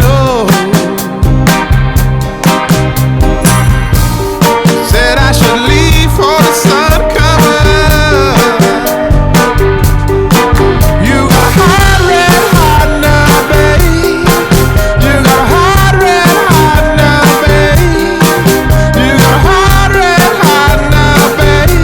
know. Said I should leave for the sun coming up. You got a hot red hot now, babe. You got a hot red hot now, babe. You got a hot red hot now, babe.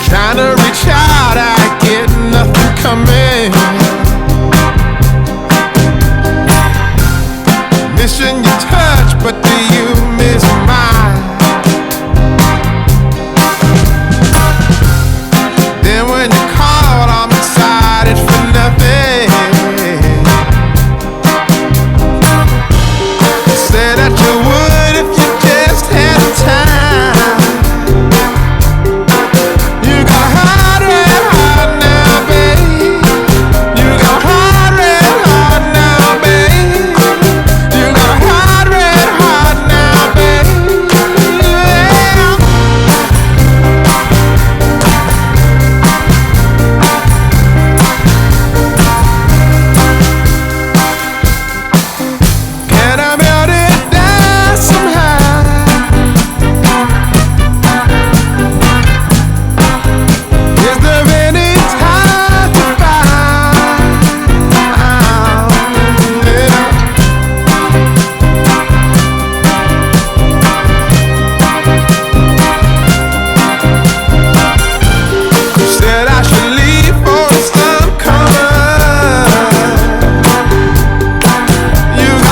Trying to reach out, I get nothing coming. Missing your touch, but do you